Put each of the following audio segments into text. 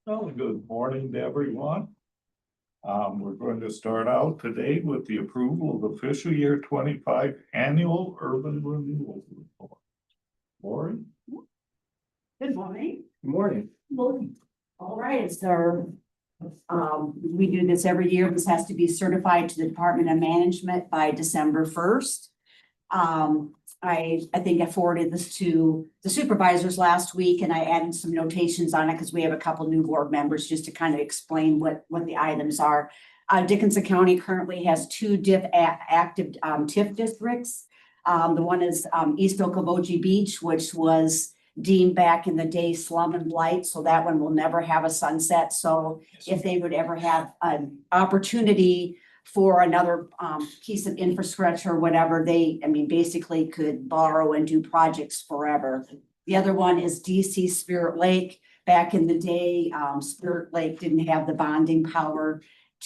Well, good morning to everyone. We're going to start out today with the approval of the fiscal year 25 annual urban renewal report. Lori? Good morning. Good morning. All right, so we do this every year. This has to be certified to the Department of Management by December 1st. I think I forwarded this to the supervisors last week and I added some notations on it because we have a couple new board members just to kind of explain what the items are. Dickinson County currently has two active TIF districts. The one is East Okoboji Beach, which was deemed back in the day slum and blight. So that one will never have a sunset. So if they would ever have an opportunity for another piece of infrastructure or whatever, basically could borrow and do projects forever. The other one is DC Spirit Lake. Back in the day, Spirit Lake didn't have the bonding power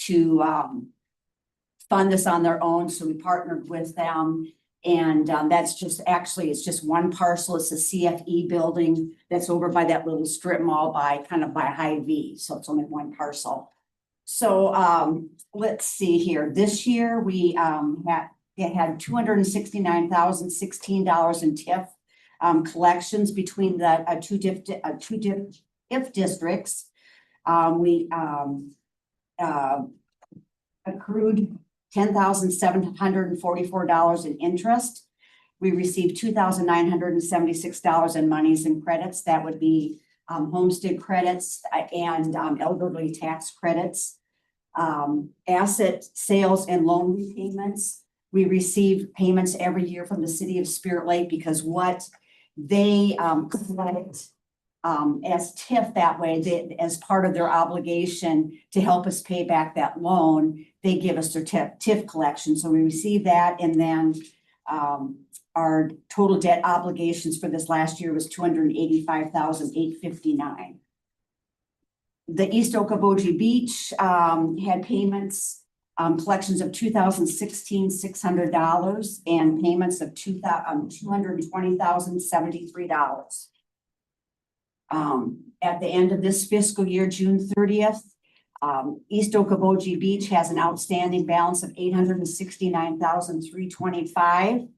to fund this on their own. So we partnered with them. And that's just actually, it's just one parcel. It's a CFE building that's over by that little strip mall by Hy-Vee. So it's only one parcel. So let's see here. This year we had $269,016 in TIF collections between the two TIF districts. We accrued $10,744 in interest. We received $2,976 in monies and credits. That would be homestead credits and elderly tax credits. Asset sales and loan repayments. We receive payments every year from the city of Spirit Lake because what they collect as TIF that way, as part of their obligation to help us pay back that loan, they give us their TIF collection. So we receive that, and then our total debt obligations for this last year was $285,859. The East Okoboji Beach had payments, collections of $2,600 and payments of $220,073. At the end of this fiscal year, June 30th, East Okoboji Beach has an outstanding balance of $869,325.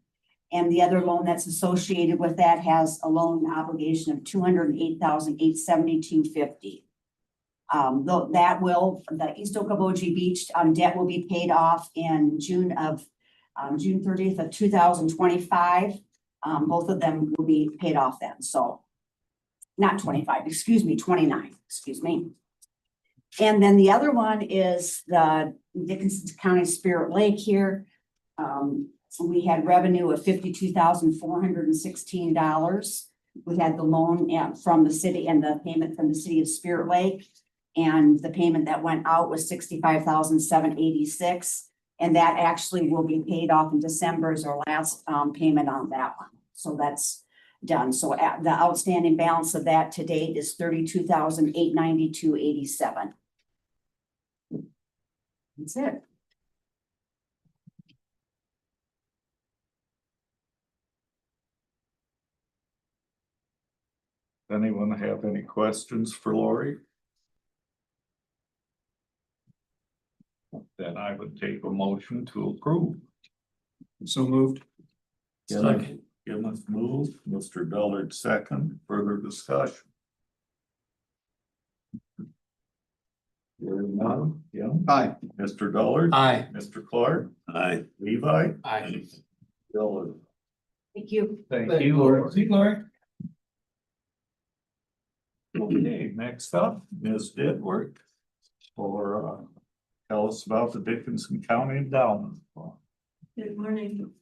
And the other loan that's associated with that has a loan obligation of $208,872.50. The East Okoboji Beach debt will be paid off in June 30th of 2025. Both of them will be paid off then. So not 25, excuse me, 29, excuse me. And then the other one is the Dickinson County Spirit Lake here. We had revenue of $52,416. We had the loan from the city and the payment from the city of Spirit Lake. And the payment that went out was $65,786. And that actually will be paid off in December as our last payment on that one. So that's done. So the outstanding balance of that to date is $32,892.87. That's it. Anyone have any questions for Lori? Then I would take a motion to approve. So moved. Second. Gibbons moved, Mr. Dullard second. Further discussion? Hearing none. Jim? Aye. Mr. Dullard? Aye. Mr. Clark? Aye. Levi? Aye. Dillard? Thank you. Thank you, Lori. See, Lori. Okay, next up, Ms. Ditworth for tell us about the Dickinson County Endowment Fund. Good morning.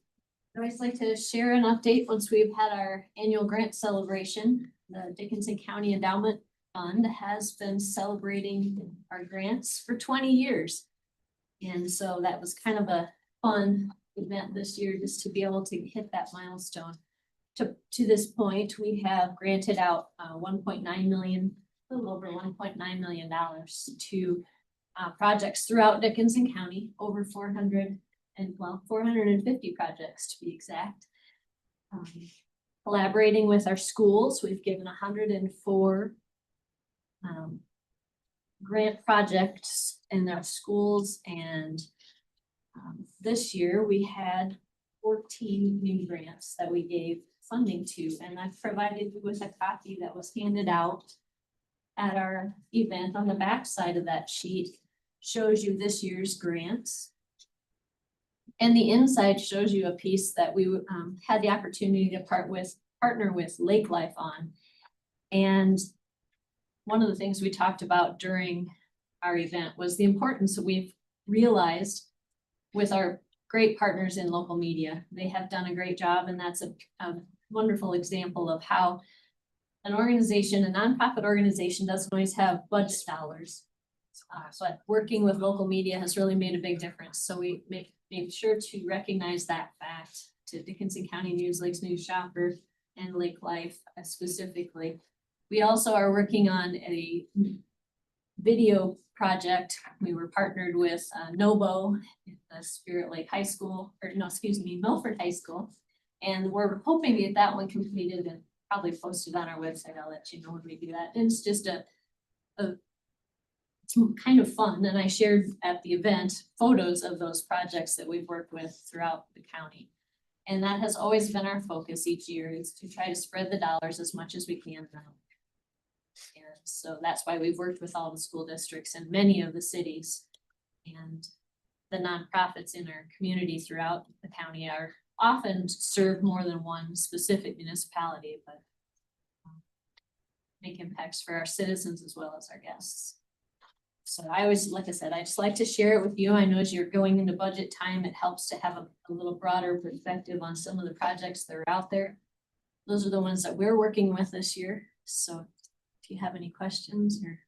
I'd always like to share an update once we've had our annual grant celebration. The Dickinson County Endowment Fund has been celebrating our grants for 20 years. And so that was kind of a fun event this year just to be able to hit that milestone. To this point, we have granted out 1.9 million, a little over $1.9 million to projects throughout Dickinson County, over 450 projects to be exact. Collaborating with our schools, we've given 104 grant projects in their schools, and this year we had 14 new grants that we gave funding to, and I've provided you with a copy that was handed out at our event. On the back side of that sheet shows you this year's grants. And the inside shows you a piece that we had the opportunity to partner with Lake Life on. And one of the things we talked about during our event was the importance that we've realized with our great partners in local media. They have done a great job, and that's a wonderful example of how an organization, a nonprofit organization, doesn't always have budget dollars. But working with local media has really made a big difference. So we made sure to recognize that fact to Dickinson County News, Lakes News Shopper, and Lake Life specifically. We also are working on a video project. We were partnered with Nobo, the Spirit Lake High School, or no, excuse me, Milford High School. And we're hoping to get that one completed and probably posted on our website. I'll let you know when we do that. And it's just it's kind of fun. And I shared at the event photos of those projects that we've worked with throughout the county. And that has always been our focus each year, is to try to spread the dollars as much as we can now. And so that's why we've worked with all the school districts and many of the cities. And the nonprofits in our community throughout the county are often serve more than one specific municipality, but make impacts for our citizens as well as our guests. So I always, like I said, I just like to share it with you. I know as you're going into budget time, it helps to have a little broader perspective on some of the projects that are out there. Those are the ones that we're working with this year. So if you have any questions or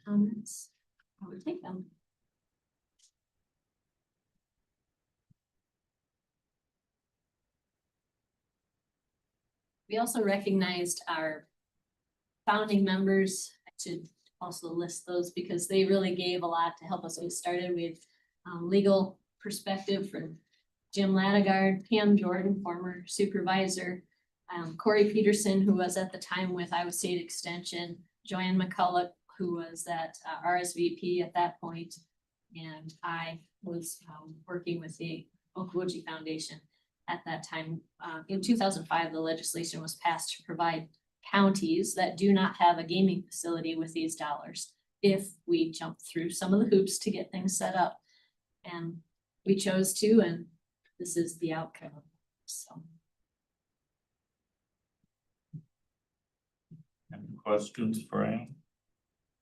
comments, I would take them. We also recognized our founding members. I should also list those because they really gave a lot to help us get started. We have legal perspective from Jim Lattigard, Pam Jordan, former supervisor, Corey Peterson, who was at the time with Iowa State Extension, Joanne McCulloch, who was at RSVP at that point, and I was working with the Okoboji Foundation at that time. In 2005, the legislation was passed to provide counties that do not have a gaming facility with these dollars if we jump through some of the hoops to get things set up. And we chose to, and this is the outcome. So. Any questions for Ann?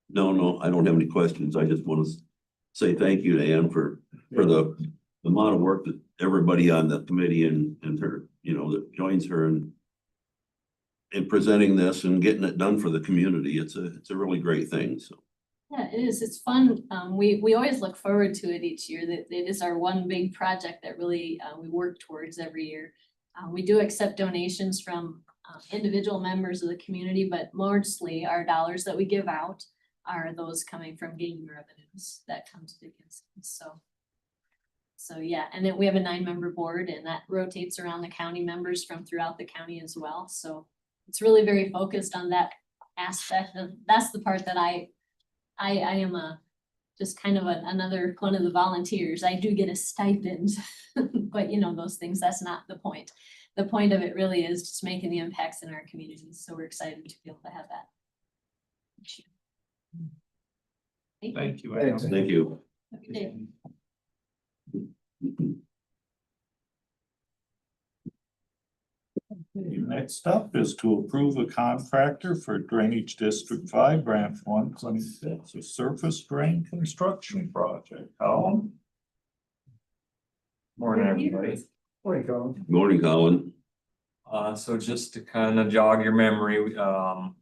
No, I don't have any questions. I just want to say thank you to Ann for the amount of work that everybody on the committee and her, that joins her in presenting this and getting it done for the community. It's a really great thing. So. Yeah, it is. It's fun. We always look forward to it each year. That it is our one big project that really we work towards every year. We do accept donations from individual members of the community, but mostly our dollars that we give out are those coming from gaming revenues that come to Dickinson. So yeah, and then we have a 9-member board, and that rotates around the county members from throughout the county as well. So it's really very focused on that aspect of, that's the part that I am just kind of another one of the volunteers. I do get a stipend, but those things, that's not the point. The point of it really is just making the impacts in our communities. So we're excited to be able to have that. Thank you, Ann. Thank you. Have a good day. Next up is to approve a contractor for Drainage District 5, Branch 126, a surface drain construction project. Colin? Morning, everybody. Morning, Colin. Morning, Colin. So just to kind of jog your memory,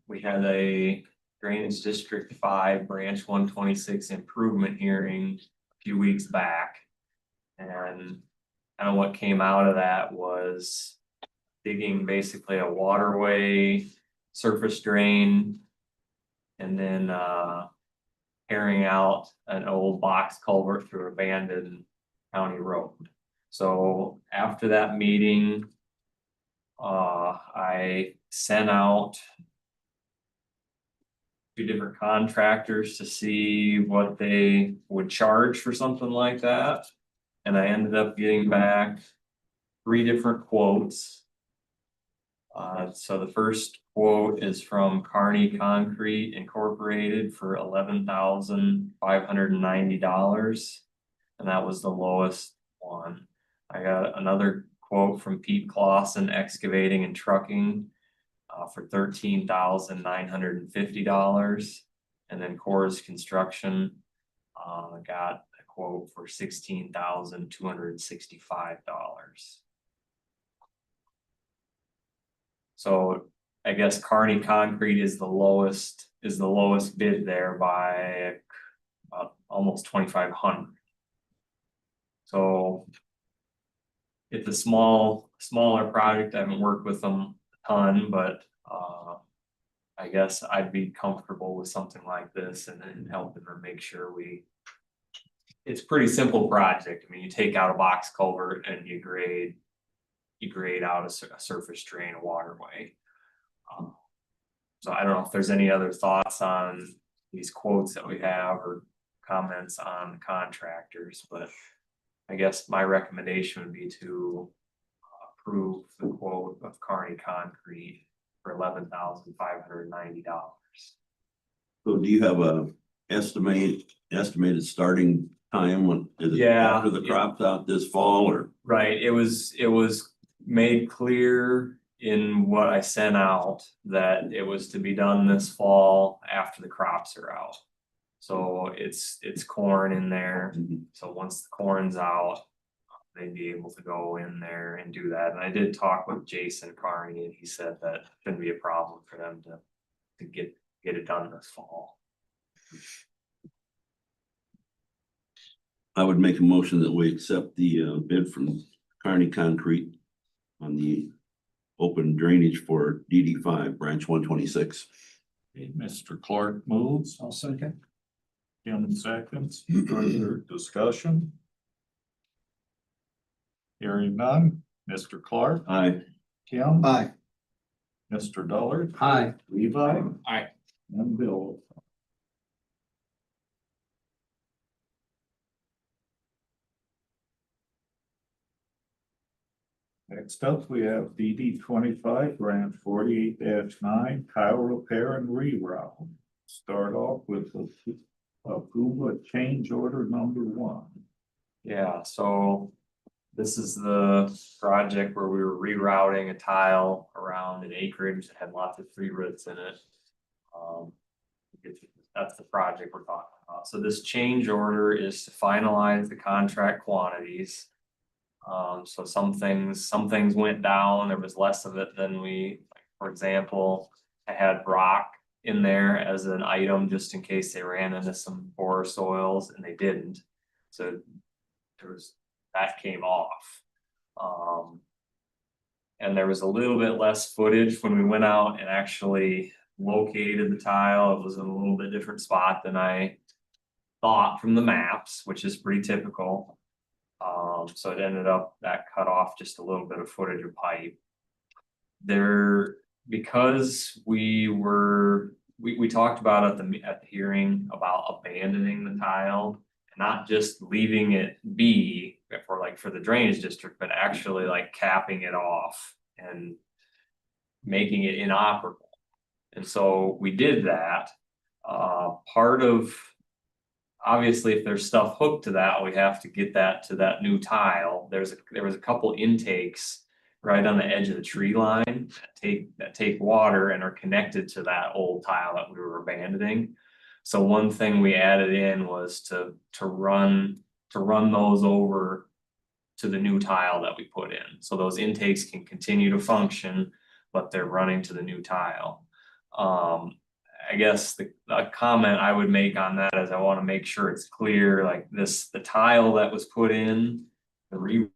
we had a Drainage District 5 Branch 126 improvement hearing a few weeks back. And kind of what came out of that was digging basically a waterway, surface drain, and then carrying out an old box culvert through abandoned county road. So after that meeting, I sent out few different contractors to see what they would charge for something like that. And I ended up getting back 3 different quotes. So the first quote is from Kearney Concrete Incorporated for $11,590. And that was the lowest one. I got another quote from Pete Clausen Excavating and Trucking for $13,950. And then Coors Construction got a quote for $16,265. So I guess Kearney Concrete is the lowest bid there by almost 2,500. So it's a smaller project. I haven't worked with them a ton, but I guess I'd be comfortable with something like this and then helping them make sure it's a pretty simple project. I mean, you take out a box culvert and you grade out a surface drain, a waterway. So I don't know if there's any other thoughts on these quotes that we have or comments on the contractors, but I guess my recommendation would be to approve the quote of Kearney Concrete for $11,590. So do you have a estimated starting time when, is it Yeah. after the crop's out this fall or? Right, it was made clear in what I sent out that it was to be done this fall after the crops are out. So it's corn in there. So once the corn's out, they'd be able to go in there and do that. And I did talk with Jason Carney and he said that shouldn't be a problem for them to get it done this fall. I would make a motion that we accept the bid from Kearney Concrete on the open drainage for DD5 branch 126. Okay, Mr. Clark moves. I'll second. Kim seconds. Further discussion? Hearing none. Mr. Clark, Aye. Kim, Aye. Mr. Dullard, Aye. Levi. Aye. And Bill. Next up, we have DD 25 branch 48-9 tile repair and reroute. Start off with approval of change order number 1. Yeah, so this is the project where we were rerouting a tile around an acreage that had lots of free roots in it. That's the project we're talking about. So this change order is to finalize the contract quantities. So some things went down, there was less of it than for example, I had rock in there as an item just in case they ran into some poor soils and they didn't. So that came off. And there was a little bit less footage when we went out and actually located the tile. It was in a little bit different spot than I thought from the maps, which is pretty typical. So it ended up that cut off just a little bit of footage of pipe. Because we talked about at the hearing about abandoning the tile, not just leaving it be for the drainage district, but actually like capping it off and making it inoperable. And so we did that. Obviously, if there's stuff hooked to that, we have to get that to that new tile. There was a couple intakes right on the edge of the tree line that take water and are connected to that old tile that we were abandoning. So one thing we added in was to run those over to the new tile that we put in. So those intakes can continue to function, but they're running to the new tile. I guess the comment I would make on that is I want to make sure it's clear, like the tile that was put in, the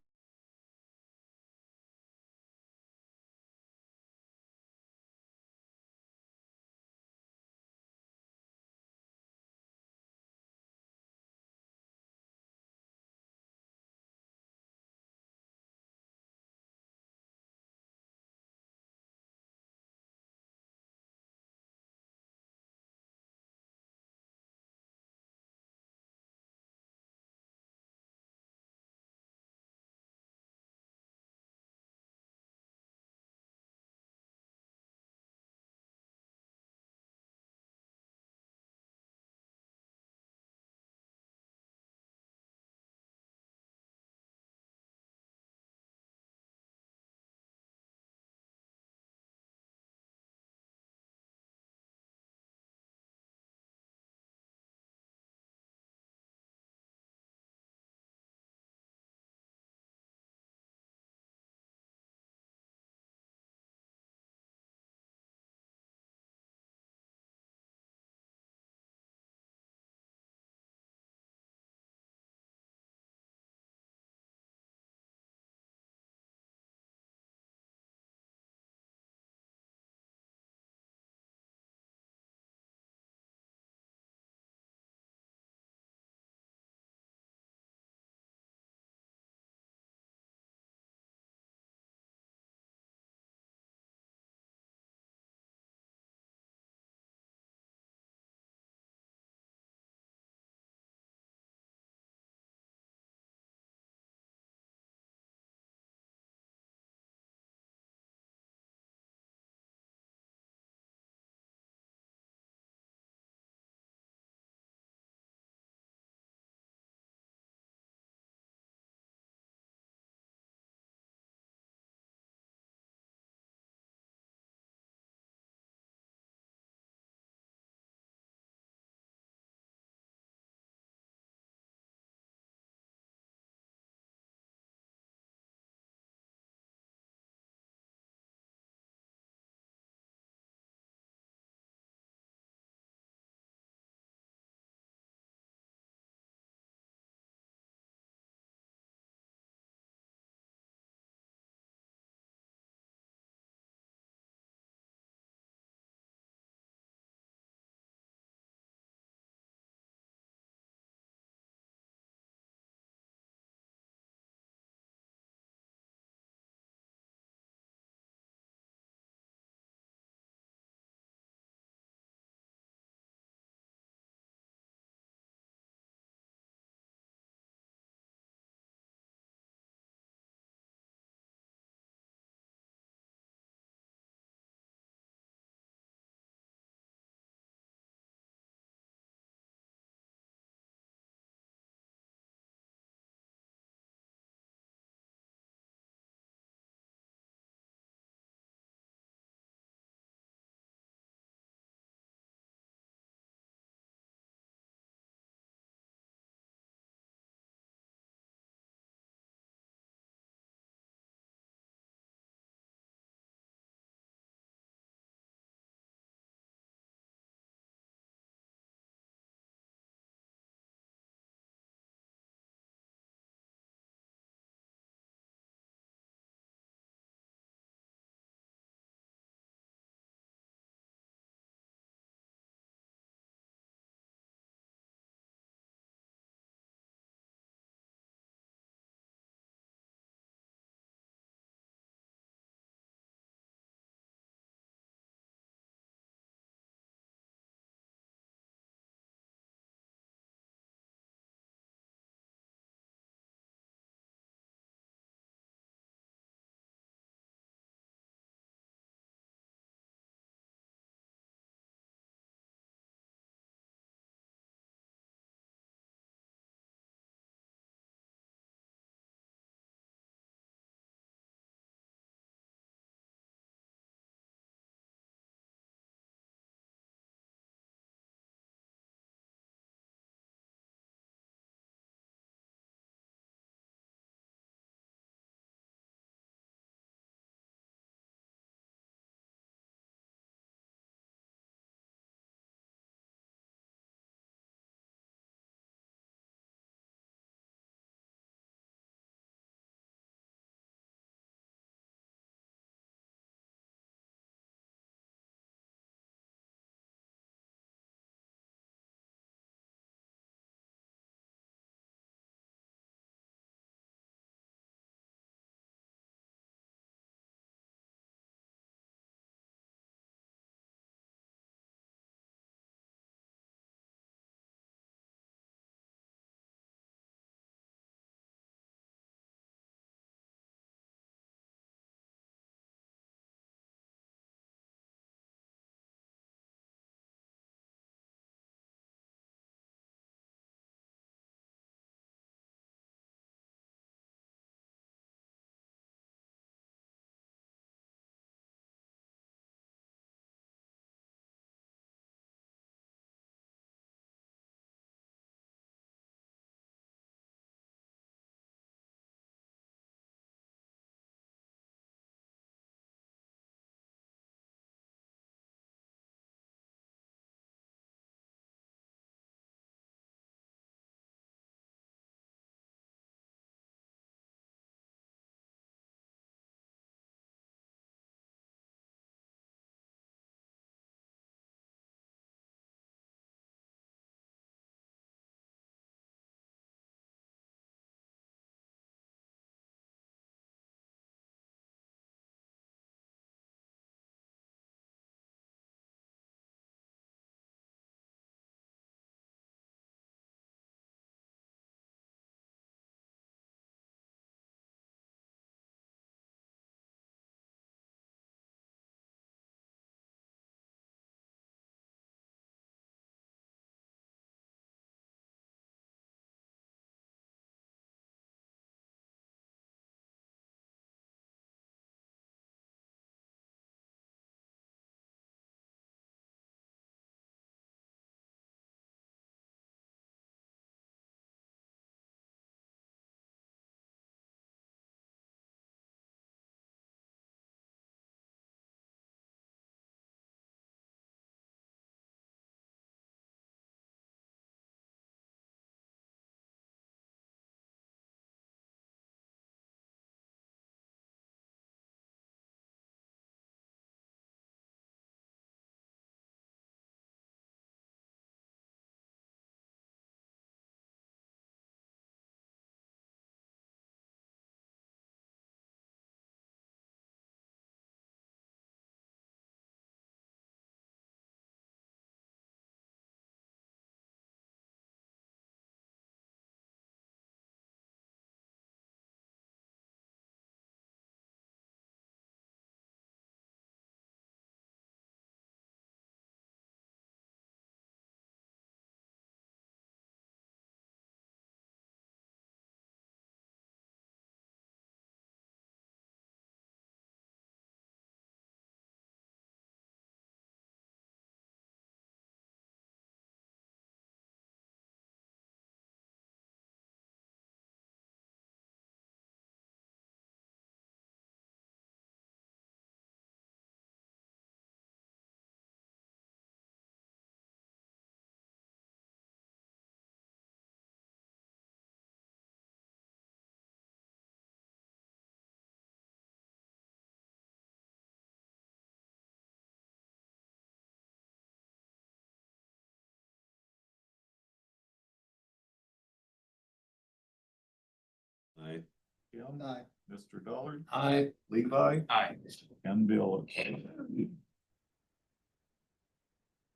Kim? Aye. Mr. Dollard? Aye. Levi? Aye. And Bill.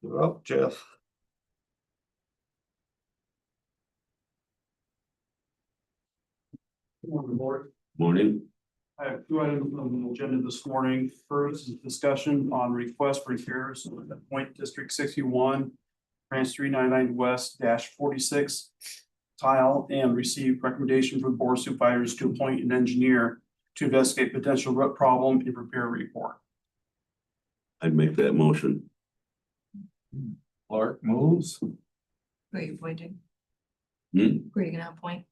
You're up, Jeff. Morning, board. Morning. I have two items on the agenda this morning. First is discussion on request for repairs at Point District 61, branch 399 West 46 tile, and receive recommendation from Board of Supervisors to appoint an engineer to investigate potential root problem and prepare a report. I'd make that motion. Clark moves. Who are you appointing? Hmm? Who are you gonna appoint?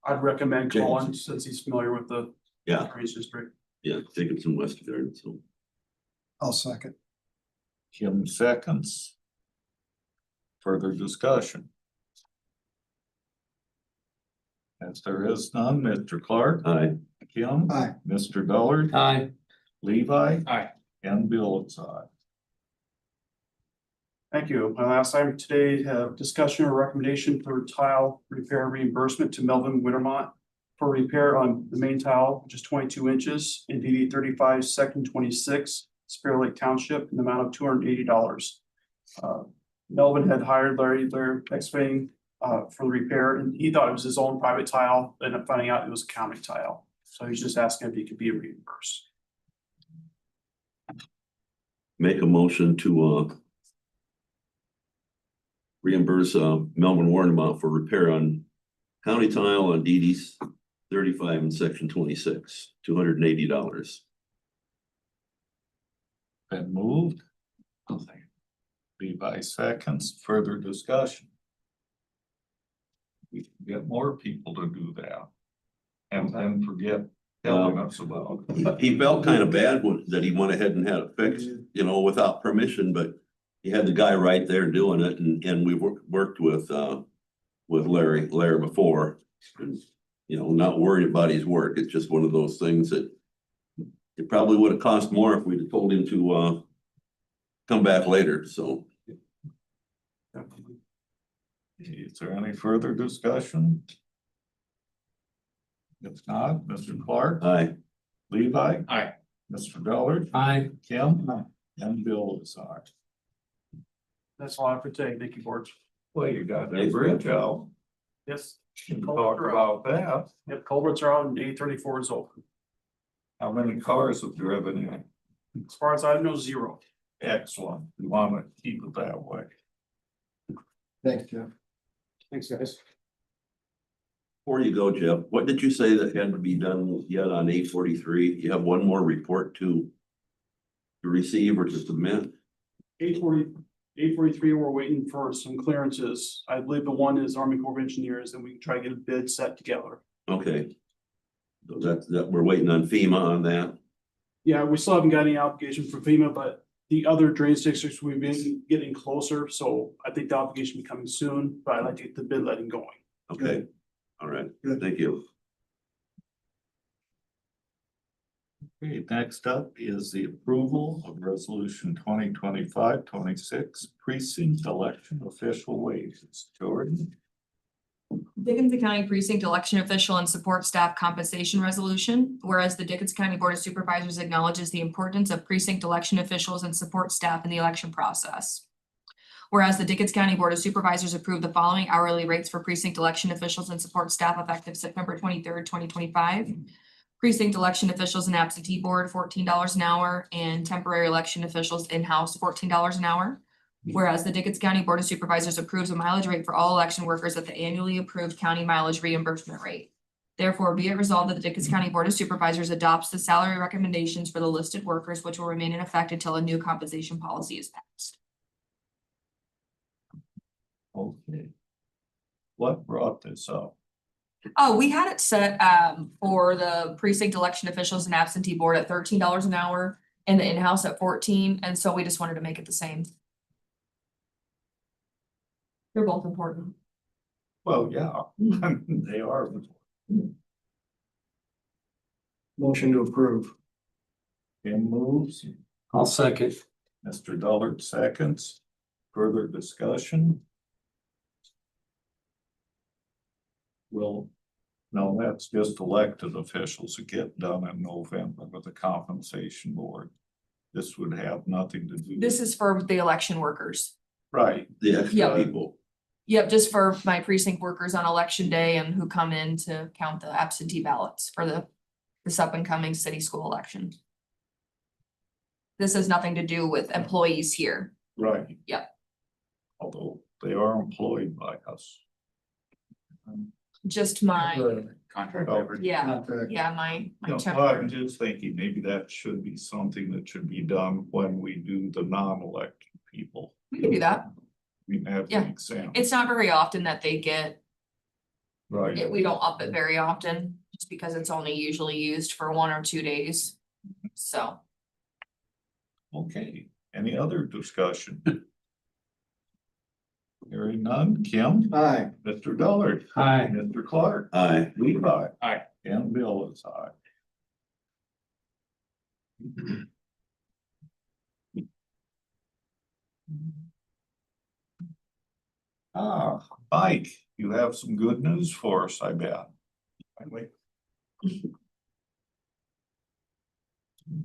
I'd recommend James. Colin since he's familiar with the Yeah, drainage district. yeah, Jacobson West Garden, so. I'll second. Kim seconds. Further discussion. As there is none, Mr. Clark? Aye. Kim? Aye. Mr. Dollard? Aye. Levi? Aye. And Bill is aye. Thank you. My last item today, have discussion or recommendation for tile repair reimbursement to Melvin Wintermont for repair on the main tile, which is 22 inches in DD 35 second 26, Spear Lake Township, in the amount of $280. Melvin had hired Larry excavating for the repair, and he thought it was his own private tile. Ended up finding out it was a county tile. So he's just asking if he could be reimbursed. Make a motion to reimburse Melvin Warren amount for repair on county tile on DD 35 and section 26, $280. Been moved. Levi seconds, further discussion. We can get more people to do that. And then forget telling us about it. He felt kind of bad that he went ahead and had it fixed, you know, without permission, but he had the guy right there doing it, and we worked with Larry before. And, you know, not worried about his work. It's just one of those things that it probably would have cost more if we'd have told him to come back later, so. Is there any further discussion? If not, Mr. Clark? Aye. Levi? Aye. Mr. Dollard? Aye. Kim? And Bill is aye. That's all I have for today. Thank you, board. Well, you got that bridge out. Yes. Talk about that. Yep, culverts are out and 834 is open. How many cars have driven in? As far as I know, 0. Excellent. We want to keep it that way. Thanks, Jeff. Thanks, guys. Before you go, Jeff, what did you say that had to be done yet on 843? You have one more report to receive or to submit? 843, we're waiting for some clearances. I believe the one is Army Corps of Engineers, and we can try to get a bid set together. Okay. So that we're waiting on FEMA on that. Yeah, we still haven't got any application for FEMA, but the other drainage districts, we've been getting closer, so I think the application will be coming soon, but I'd like to get the bid letting going. Okay. All right. Good. Thank you. Okay, next up is the approval of resolution 2025-26 precinct election official wages. Jordan? Dickinson County Precinct Election Official and Support Staff Compensation Resolution. Whereas the Dickinson County Board of Supervisors acknowledges the importance of precinct election officials and support staff in the election process. Whereas the Dickinson County Board of Supervisors approved the following hourly rates for precinct election officials and support staff effective September 23rd, 2025. Precinct election officials and absentee board, $14 an hour, and temporary election officials in-house, $14 an hour. Whereas the Dickinson County Board of Supervisors approves a mileage rate for all election workers at the annually approved county mileage reimbursement rate. Therefore, be it resolved that the Dickinson County Board of Supervisors adopts the salary recommendations for the listed workers, which will remain in effect until a new compensation policy is passed. Okay. What brought this up? Oh, we had it set for the precinct election officials and absentee board at $13 an hour and the in-house at 14, and so we just wanted to make it the same. They're both important. Well, yeah, they are. Motion to approve. Kim moves, I'll second. Mr. Dollard seconds. Further discussion? Will No, that's just elected officials that get done in November with the compensation board. This would have nothing to do. This is for the election workers. Right, The extra Yep. people. Yep, just for my precinct workers on election day and who come in to count the absentee ballots for this up and coming city school election. This has nothing to do with employees here. right. Yep. Although they are employed by us. Just my, Contract. yeah, Contract. yeah, my No, I'm temporary. just thinking maybe that should be something that should be done when we do the non-elected people. We can do that. I mean, that Yeah. makes sense. It's not very often that they get, Right, we don't up it very often, just because it's only usually used for 1 or 2 days. So, okay. Any other discussion? Hearing none, Kim, Aye. Mr. Dullard, Aye. Mr. Clark, Aye. Levi. Aye. And Bill is aye. Mike, you have some good news for us, I bet. Finally.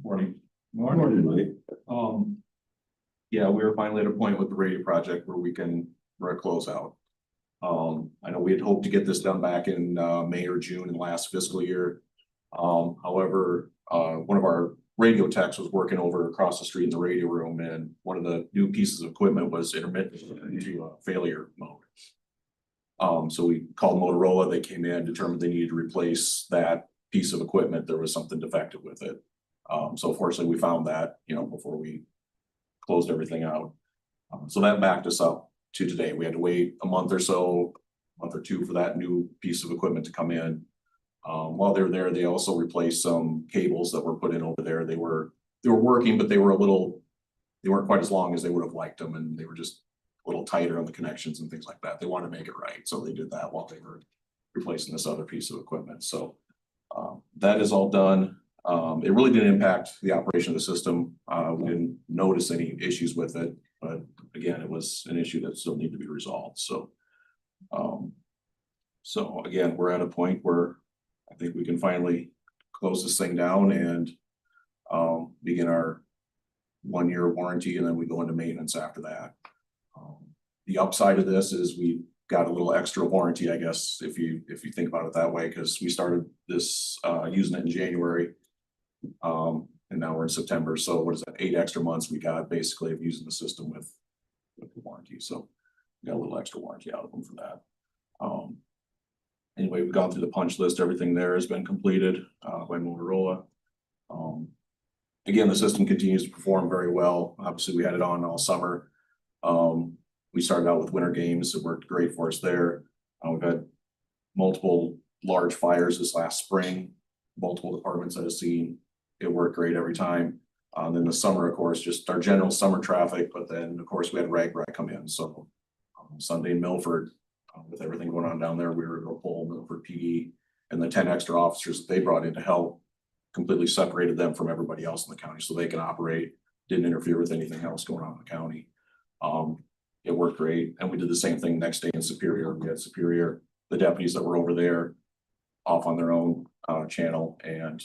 Morning. Morning, Mike. Yeah, we were finally at a point with the radio project where we're at closeout. I know we had hoped to get this done back in May or June in the last fiscal year. However, one of our radio techs was working over across the street in the radio room, and one of the new pieces of equipment was intermittent into failure mode. So we called Motorola, they came in, determined they needed to replace that piece of equipment. There was something defective with it. So fortunately, we found that, before we closed everything out. So that backed us up to today. We had to wait a month or two for that new piece of equipment to come in. While they were there, they also replaced some cables that were put in over there. They were working, but they weren't quite as long as they would have liked them, and they were just a little tighter on the connections and things like that. They wanted to make it right, so they did that while they were replacing this other piece of equipment. So that is all done. It really didn't impact the operation of the system. We didn't notice any issues with it, but again, it was an issue that still needed to be resolved. So again, we're at a point where I think we can finally close this thing down and begin our 1-year warranty, and then we go into maintenance after that. The upside of this is we got a little extra warranty, I guess, if you think about it that way, because we started this using it in January. And now we're in September. So what is that? 8 extra months we got basically of using the system with the warranty. So we got a little extra warranty out of them for that. Anyway, we've gone through the punch list. Everything there has been completed by Motorola. Again, the system continues to perform very well. Obviously, we had it on all summer. We started out with winter games. It worked great for us there. We've had multiple large fires this last spring, multiple departments that have seen it worked great every time. Then the summer, of course, just our general summer traffic, but then of course we had rag come in. So Sunday in Milford, with everything going on down there, we were able to pull Milford PD and the 10 extra officers that they brought in to help completely separated them from everybody else in the county so they can operate, didn't interfere with anything else going on in the county. It worked great. And we did the same thing next day in Superior. We had Superior, the deputies that were over there off on their own channel and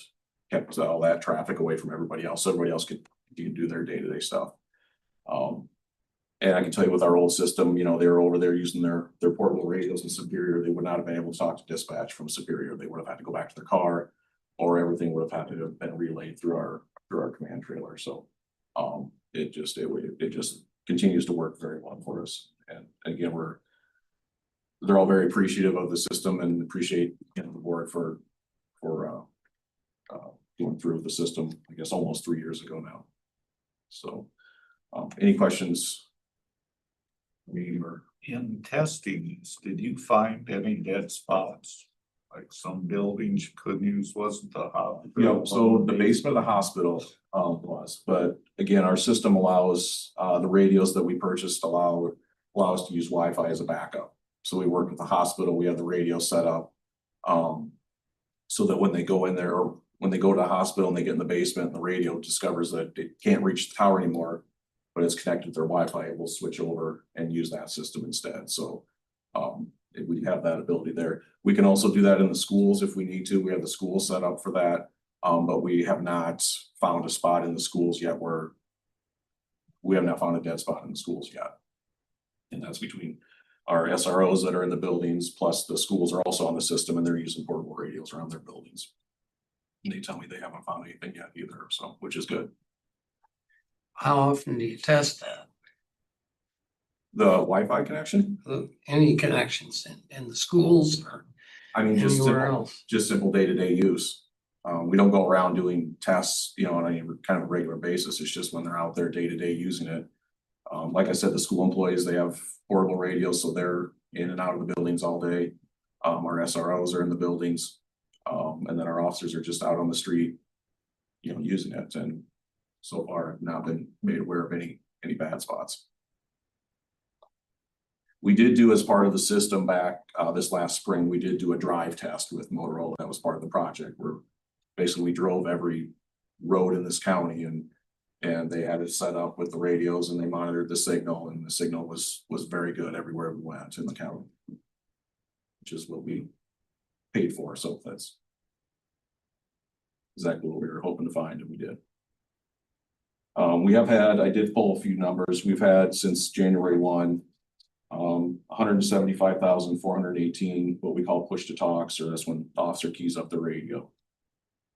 kept all that traffic away from everybody else. So everybody else could do their day-to-day stuff. And I can tell you with our old system, they were over there using their portable radios in Superior. They would not have been able to talk to dispatch from Superior. They would have had to go back to their car, or everything would have had to have been relayed through our command trailer. So it just continues to work very well for us. And again, they're all very appreciative of the system and appreciate the board for going through the system, I guess almost 3 years ago now. So any questions? Or In testing, did you find any dead spots? Like some buildings you couldn't use, wasn't the hospital? so the basement of the hospital was, but again, our system allows the radios that we purchased allow us to use Wi-Fi as a backup. So we work with the hospital, we have the radio set up so that when they go in there, or when they go to the hospital and they get in the basement, the radio discovers that it can't reach the tower anymore, but it's connected to their Wi-Fi, it will switch over and use that system instead. So we have that ability there. We can also do that in the schools if we need to. We have the school set up for that. But we have not found a spot in the schools yet where we have not found a dead spot in the schools yet. And that's between our SROs that are in the buildings, plus the schools are also on the system and they're using portable radios around their buildings. And they tell me they haven't found anything yet either, so, which is good. How often do you test that? The Wi-Fi connection, Any connections in the schools or I mean, just anywhere simple, else? just simple day-to-day use. We don't go around doing tests, you know, on any kind of regular basis. It's just when they're out there day-to-day using it. Like I said, the school employees, they have portable radios, so they're in and out of the buildings all day. Our SROs are in the buildings. And then our officers are just out on the street, you know, using it, and so far have not been made aware of any bad spots. We did do, as part of the system back this last spring, we did do a drive test with Motorola. That was part of the project where basically we drove every road in this county and they had it set up with the radios and they monitored the signal, and the signal was very good everywhere we went in the county, which is what we paid for. So that's exactly what we were hoping to find, and we did. We have had, I did pull a few numbers. We've had since January 1, 175,418 what we call push to talks, or that's when the officer keys up the radio.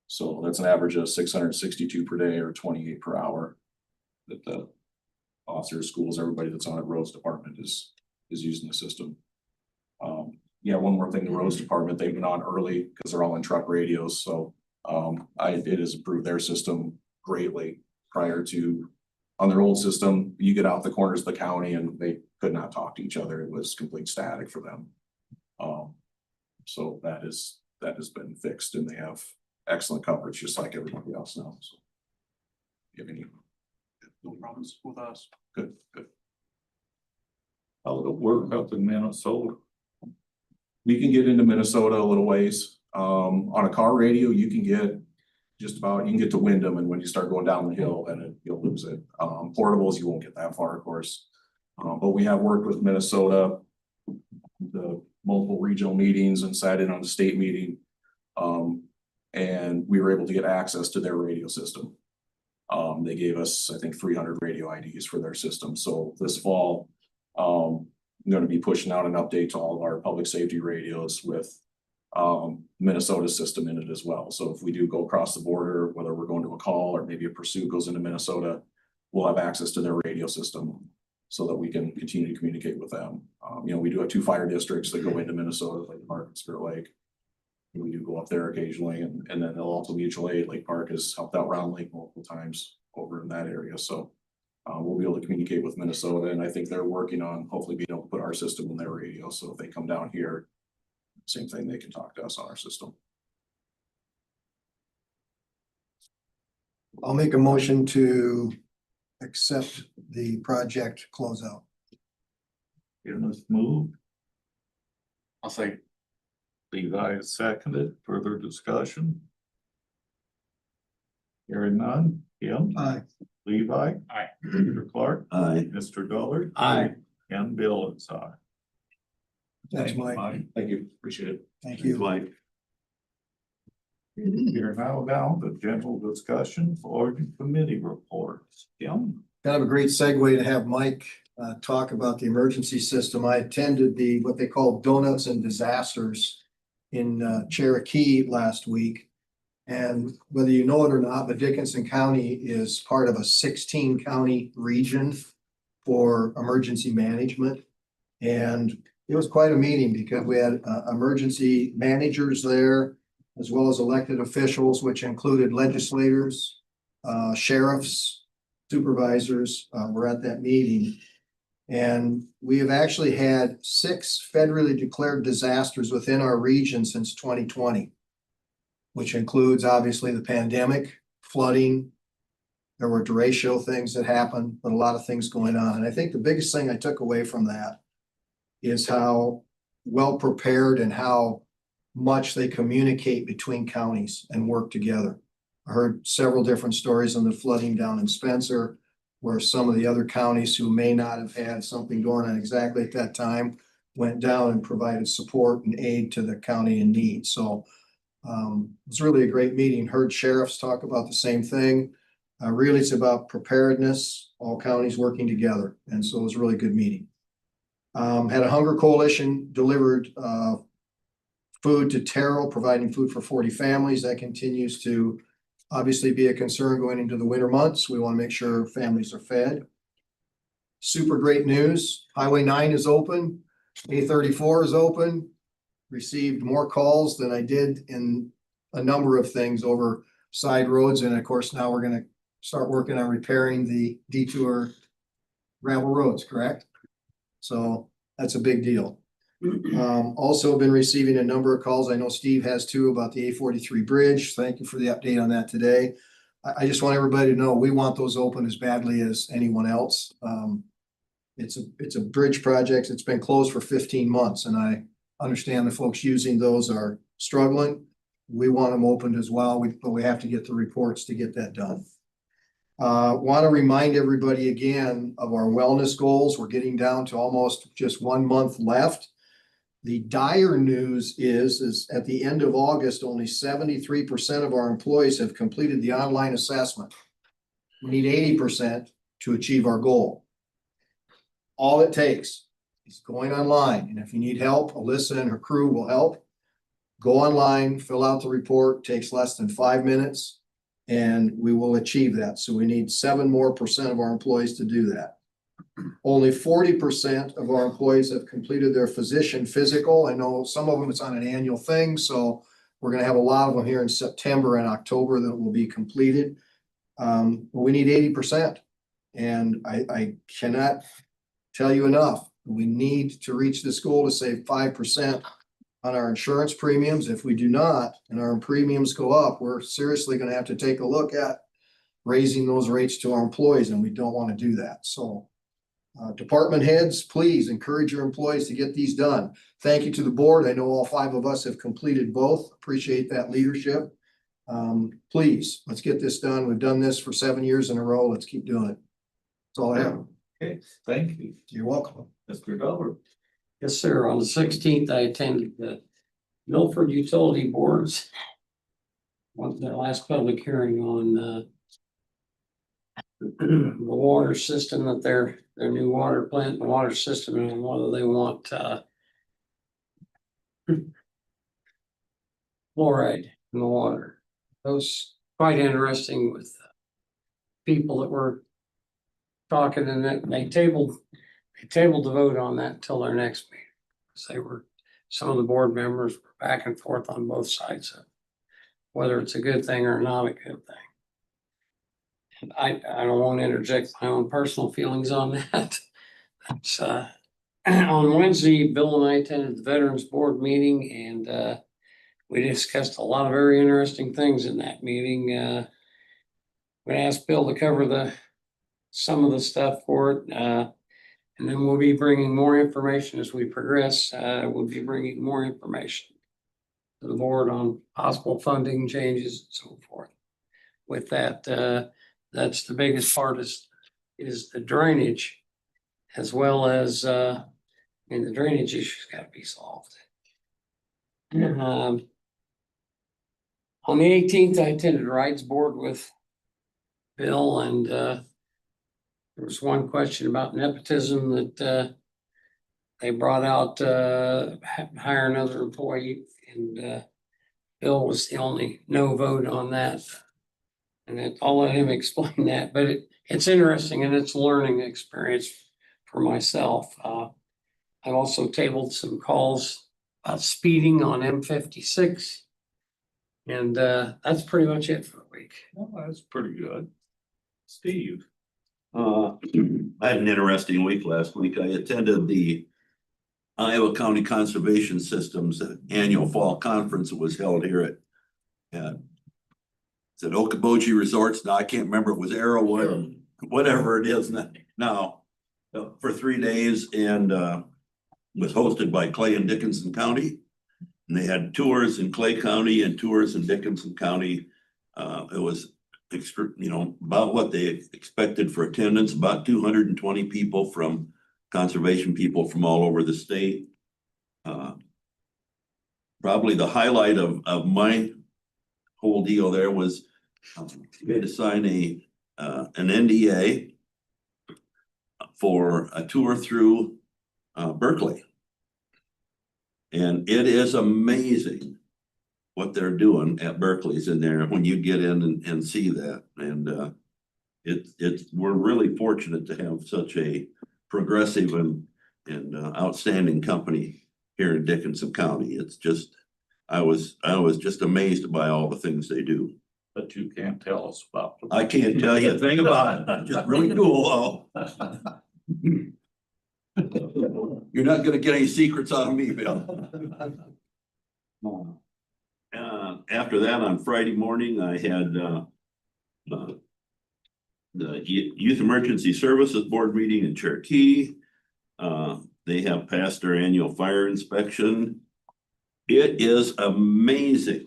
So that's an average of 662 per day, or 28 per hour, that the officers, schools, everybody that's on a roads department is using the system. Yeah, one more thing, the roads department, they've been on early because they're all in truck radios. So it has improved their system greatly. Prior to, on their old system, you get out the corners of the county and they could not talk to each other. It was complete static for them. So that has been fixed, and they have excellent coverage, just like everybody else now. So you have any, No problems with us. good. How would it work up in Minnesota? We can get into Minnesota a little ways. On a car radio, you can get just about, you can get to Windham, and when you start going down the hill, then you'll lose it. Portables, you won't get that far, of course. But we have worked with Minnesota, the multiple regional meetings, and sat in on the state meeting. And we were able to get access to their radio system. They gave us, I think, 300 radio IDs for their system. So this fall, I'm going to be pushing out an update to all of our public safety radios with Minnesota system in it as well. So if we do go across the border, whether we're going to a call or maybe a pursuit goes into Minnesota, we'll have access to their radio system so that we can continue to communicate with them. You know, we do have 2 fire districts that go into Minnesota, like Park and Spirit Lake. We do go up there occasionally, and then they'll also mutual aid. Lake Park has helped out Round Lake multiple times over in that area. So we'll be able to communicate with Minnesota, and I think they're working on hopefully being able to put our system in their radio. So if they come down here, same thing, they can talk to us on our system. I'll make a motion to accept the project closeout. Dennis moved, I'll say. Levi is seconded. Further discussion? Hearing none. Kim? Aye. Levi? Aye. Mr. Clark? Aye. Mr. Dullard? Aye. And Bill is aye. Thanks, Mike. Thank you, appreciate it. Thank you. Mike. You're now down to general discussion for committee reports. Kim? Kind of a great segue to have Mike talk about the emergency system. I attended what they call Donuts and Disasters in Cherokee last week. And whether you know it or not, but Dickinson County is part of a 16-county region for emergency management. And it was quite a meeting because we had emergency managers there, as well as elected officials, which included legislators, sheriffs, supervisors were at that meeting. And we have actually had 6 federally declared disasters within our region since 2020, which includes obviously the pandemic, flooding. There were derecho things that happened, but a lot of things going on. And I think the biggest thing I took away from that is how well prepared and how much they communicate between counties and work together. I heard several different stories on the flooding down in Spencer, where some of the other counties who may not have had something going on exactly at that time went down and provided support and aid to the county in need. So it was really a great meeting. Heard sheriffs talk about the same thing. Really, it's about preparedness, all counties working together. And so it was a really good meeting. Had a hunger coalition delivered food to Terrell, providing food for 40 families. That continues to obviously be a concern going into the winter months. We want to make sure families are fed. Super great news. Highway 9 is open. A34 is open. Received more calls than I did in a number of things over side roads. And of course, now we're gonna start working on repairing the detour gravel roads, correct? So that's a big deal. Also been receiving a number of calls. I know Steve has too about the A43 bridge. Thank you for the update on that today. I just want everybody to know we want those open as badly as anyone else. It's a bridge project. It's been closed for 15 months and I understand the folks using those are struggling. We want them opened as well, but we have to get the reports to get that done. Want to remind everybody again of our wellness goals. We're getting down to almost just 1 month left. The dire news is at the end of August, only 73% of our employees have completed the online assessment. We need 80% to achieve our goal. All it takes is going online. And if you need help, Alyssa and her crew will help. Go online, fill out the report, takes less than 5 minutes, and we will achieve that. So we need 7% more of our employees to do that. Only 40% of our employees have completed their physician physical. I know some of them it's on an annual thing, so we're gonna have a lot of them here in September and October that will be completed. We need 80%. And I cannot tell you enough. We need to reach this goal to save 5% on our insurance premiums. If we do not, and our premiums go up, we're seriously gonna have to take a look at raising those rates to our employees, and we don't want to do that. So department heads, please encourage your employees to get these done. Thank you to the board. I know all 5 of us have completed both. Appreciate that leadership. Please, let's get this done. We've done this for 7 years in a row. Let's keep doing it. That's all I have. Okay, thank you. You're welcome. Mr. Delbert. Yes, sir. On the 16th, I attended the Milford Utility Boards. Went to their last public hearing on the water system that their new water plant and water system and whether they want fluoride in the water. That was quite interesting with people that were talking, and that they tabled the vote on that until their next meeting. So some of the board members were back and forth on both sides of whether it's a good thing or not a good thing. And I don't want to interject my own personal feelings on that. That's, on Wednesday, Bill and I attended the Veterans Board meeting, and we discussed a lot of very interesting things in that meeting. We asked Bill to cover some of the stuff for it, and then we'll be bringing more information as we progress. We'll be bringing more information to the board on possible funding changes and so forth. With that, that's the biggest part is the drainage, as well as the drainage issue's got to be solved. On the 18th, I attended Rides Board with Bill, and there was one question about nepotism that they brought out, hire another employee, and Bill was the only no vote on that. And I'll let him explain that, but it's interesting and it's a learning experience for myself. I've also tabled some calls about speeding on M56. And that's pretty much it for a week. Well, that's pretty good. Steve. I had an interesting week last week. I attended the Iowa County Conservation Systems annual fall conference that was held here at Okoboji Resorts. Now I can't remember if it was Arrowwood or whatever it is now for 3 days, and was hosted by Clay and Dickinson County. And they had tours in Clay County and tours in Dickinson County. It was extra, about what they expected for attendance, about 220 people conservation people from all over the state. Probably the highlight of my whole deal there was we had to sign an NDA for a tour through Berkeley. And it is amazing what they're doing at Berkeley's in there when you get in and see that. And we're really fortunate to have such a progressive and outstanding company here in Dickinson County. It's just, I was just amazed by all the things they do. But you can't tell us about. I can't tell you a thing about it. Just really cool, though. You're not gonna get any secrets out of me, Bill. After that, on Friday morning, I had the Youth Emergency Services Board meeting in Cherokee. They have passed their annual fire inspection. It is amazing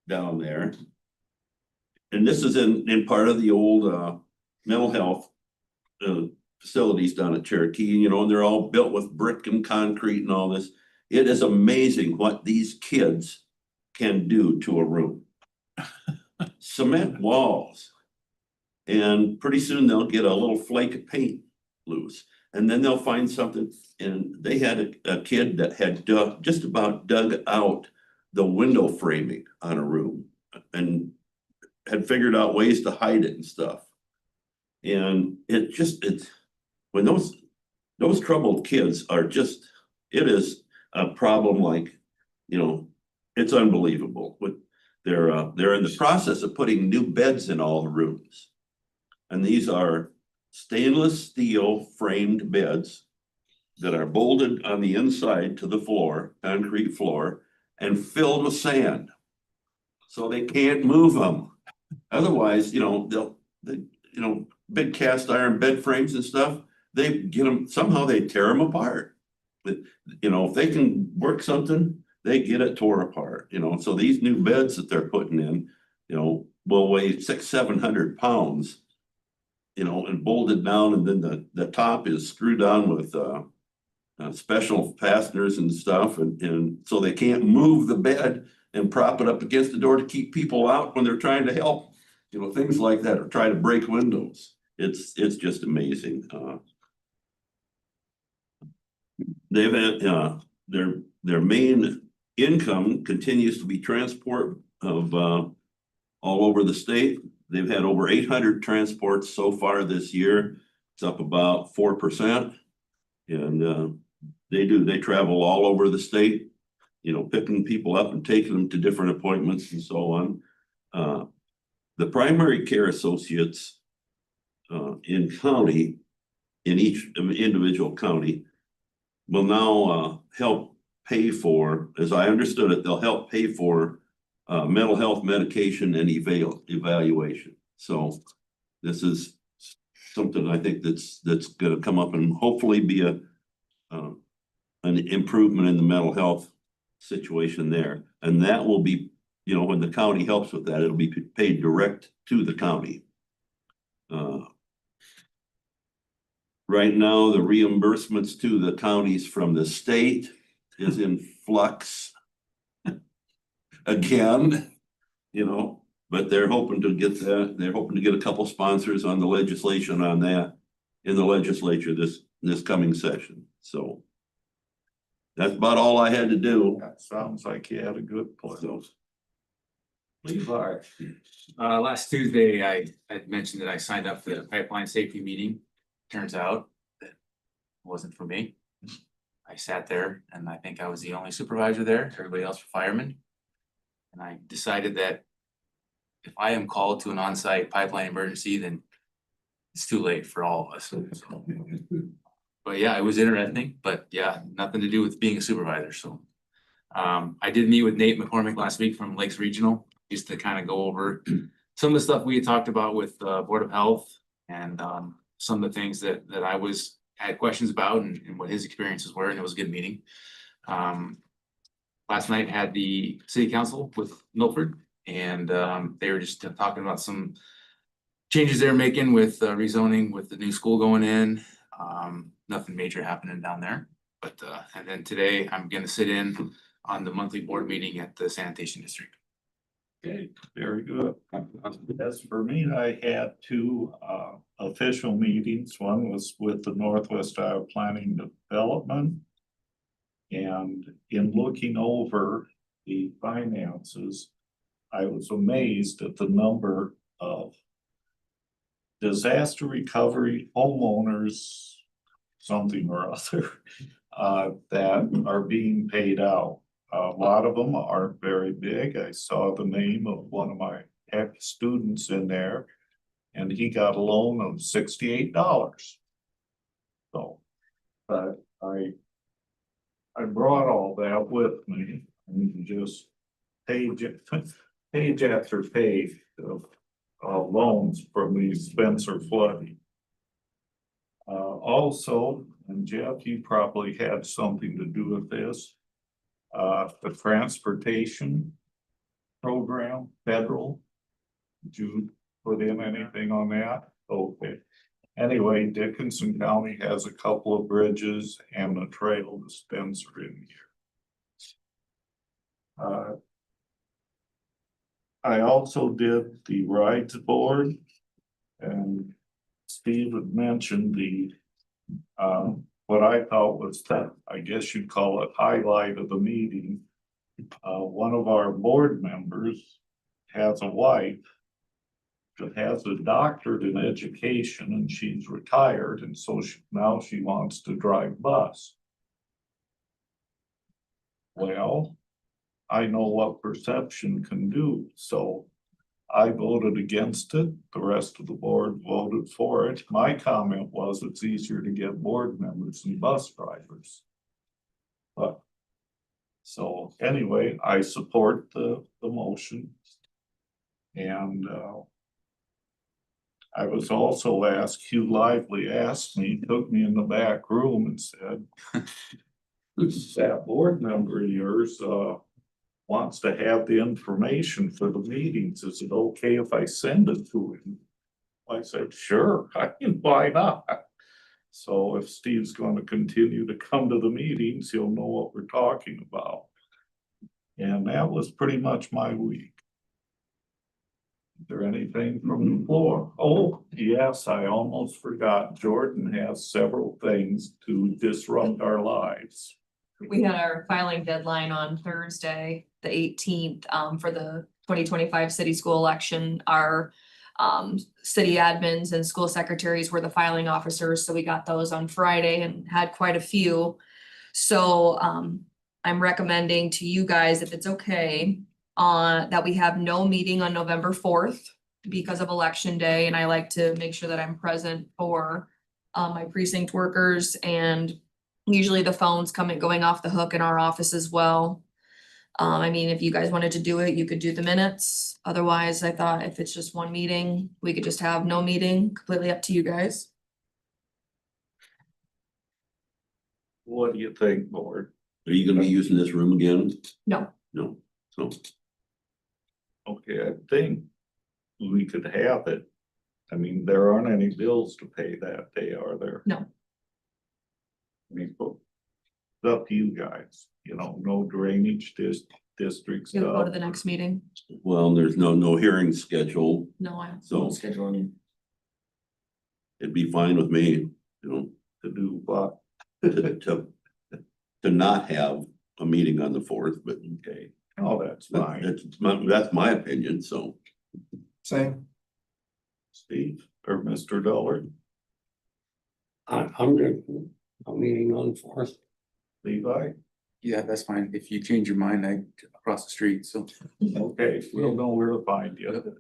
down there. And this is in part of the old mental health facilities down at Cherokee, you know, and they're all built with brick and concrete and all this. It is amazing what these kids can do to a room. Cement walls. And pretty soon they'll get a little flake of paint loose. And then they'll find something. And they had a kid that had just about dug out the window framing on a room and had figured out ways to hide it and stuff. And it's when those troubled kids are just, it is a problem like, you know, it's unbelievable. But they're in the process of putting new beds in all the rooms. And these are stainless steel framed beds that are bolted on the inside to the floor, concrete floor, and filled with sand. So they can't move them. Otherwise, you know, big cast iron bed frames and stuff, they get them, somehow they tear them apart. But, you know, if they can work something, they get it tore apart, you know. So these new beds that they're putting in, you know, will weigh 600-700 pounds, you know, and bolted down, and then the top is screwed down with special fasteners and stuff, and so they can't move the bed and prop it up against the door to keep people out when they're trying to help, you know, things like that, or try to break windows. It's just amazing. They've had their main income continues to be transport of all over the state. They've had over 800 transports so far this year. It's up about 4%. And they travel all over the state, you know, picking people up and taking them to different appointments and so on. The primary care associates in each individual county will now help pay for, as I understood it, they'll help pay for mental health medication and evaluation. So this is something I think that's gonna come up and hopefully be an improvement in the mental health situation there. And that will be, you know, when the county helps with that, it'll be paid direct to the county. Right now, the reimbursements to the counties from the state is in flux again, you know, but they're hoping to get that. They're hoping to get a couple sponsors on the legislation on that in the legislature this coming session. So that's about all I had to do. That sounds like you had a good plan. Levi. Last Tuesday, I had mentioned that I signed up for the pipeline safety meeting. Turns out that wasn't for me. I sat there and I think I was the only supervisor there, everybody else were firemen. And I decided that if I am called to an on-site pipeline emergency, then it's too late for all of us. But yeah, it was interesting, but yeah, nothing to do with being a supervisor, so. I did meet with Nate McCormick last week from Lakes Regional, just to kind of go over some of the stuff we had talked about with Board of Health and some of the things that I had questions about and what his experiences were, and it was a good meeting. Last night had the city council with Milford, and they were just talking about some changes they're making with rezoning with the new school going in. Nothing major happening down there, But, and then today I'm gonna sit in on the monthly board meeting at the sanitation district. Okay, very good. As for me, I had two official meetings. One was with the Northwest Iowa Planning Development. And in looking over the finances, I was amazed at the number of disaster recovery homeowners, something or other, that are being paid out. A lot of them aren't very big. I saw the name of one of my ex-students in there, and he got a loan of $68. So, but I brought all that with me and just page after page of loans from the Spencer flooding. Also, and Jeff, you probably had something to do with this. The transportation program, federal. Did you put in anything on that? Okay. Anyway, Dickinson County has a couple of bridges and a trail to Spencer in here. I also did the rides board, and Steve had mentioned the what I thought was the, I guess you'd call it, highlight of the meeting. One of our board members has a wife that has a doctorate in education, and she's retired, and so now she wants to drive bus. Well, I know what perception can do, so I voted against it. The rest of the board voted for it. My comment was it's easier to get board members than bus drivers. But so anyway, I support the motion. And I was also asked, Hugh Lively asked me, took me in the back room and said, that board member of yours wants to have the information for the meetings. Is it okay if I send it to him? I said, sure, I mean, why not? So if Steve's going to continue to come to the meetings, he'll know what we're talking about. And that was pretty much my week. Is there anything from the floor? Oh, yes, I almost forgot. Jordan has several things to disrupt our lives. We had our filing deadline on Thursday, the 18th, for the 2025 city school election. Our city admins and school secretaries were the filing officers, so we got those on Friday and had quite a few. So I'm recommending to you guys, if it's okay, that we have no meeting on November 4th because of election day, and I like to make sure that I'm present for my precinct workers, and usually the phone's going off the hook in our office as well. I mean, if you guys wanted to do it, you could do the minutes. Otherwise, I thought if it's just one meeting, we could just have no meeting, completely up to you guys. What do you think, board? Are you gonna be using this room again? No. No, so. Okay, I think we could have it. I mean, there aren't any bills to pay that day, are there? No. I mean, but it's up to you guys, you know, no drainage districts. You'll go to the next meeting. Well, there's no hearing scheduled, No, I So- won't schedule any. it'd be fine with me, you know, To do what? to not have a meeting on the 4th, but Okay, oh, that's fine. that's my opinion, so. Same. Steve or Mr. Dullard, I'm good. I'm meeting on 4th. Levi? Yeah, that's fine. If you change your mind, I across the street, so. Okay, we'll know where to find you.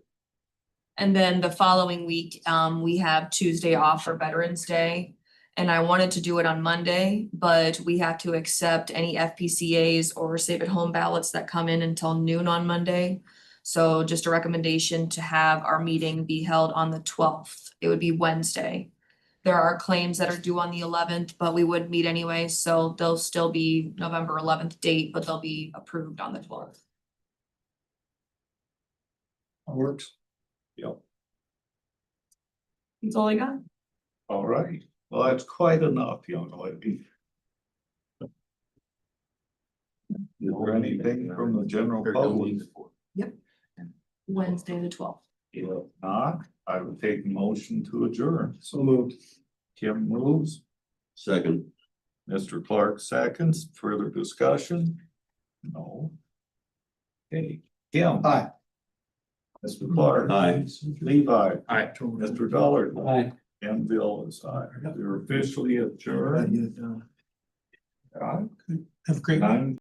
And then the following week, we have Tuesday off for Veterans Day. And I wanted to do it on Monday, but we have to accept any FPCAs or save at home ballots that come in until noon on Monday. So just a recommendation to have our meeting be held on the 12th. It would be Wednesday. There are claims that are due on the 11th, but we would meet anyway, so they'll still be November 11th date, but they'll be approved on the 12th. Works. Yep, That's all I got. all right. Well, that's quite enough, young lady. Is there anything from the general public? Wednesday, the 12th. If not, I would take a motion to adjourn. So moved. Kim moves, Second, Mr. Clark seconds, further discussion? No. Okay, Kim. Aye. Mr. Clark. Aye. Levi. Aye. Mr. Dollard. Aye. And Bill is aye. We're officially adjourned. Get it done. Aye. Have a great. 9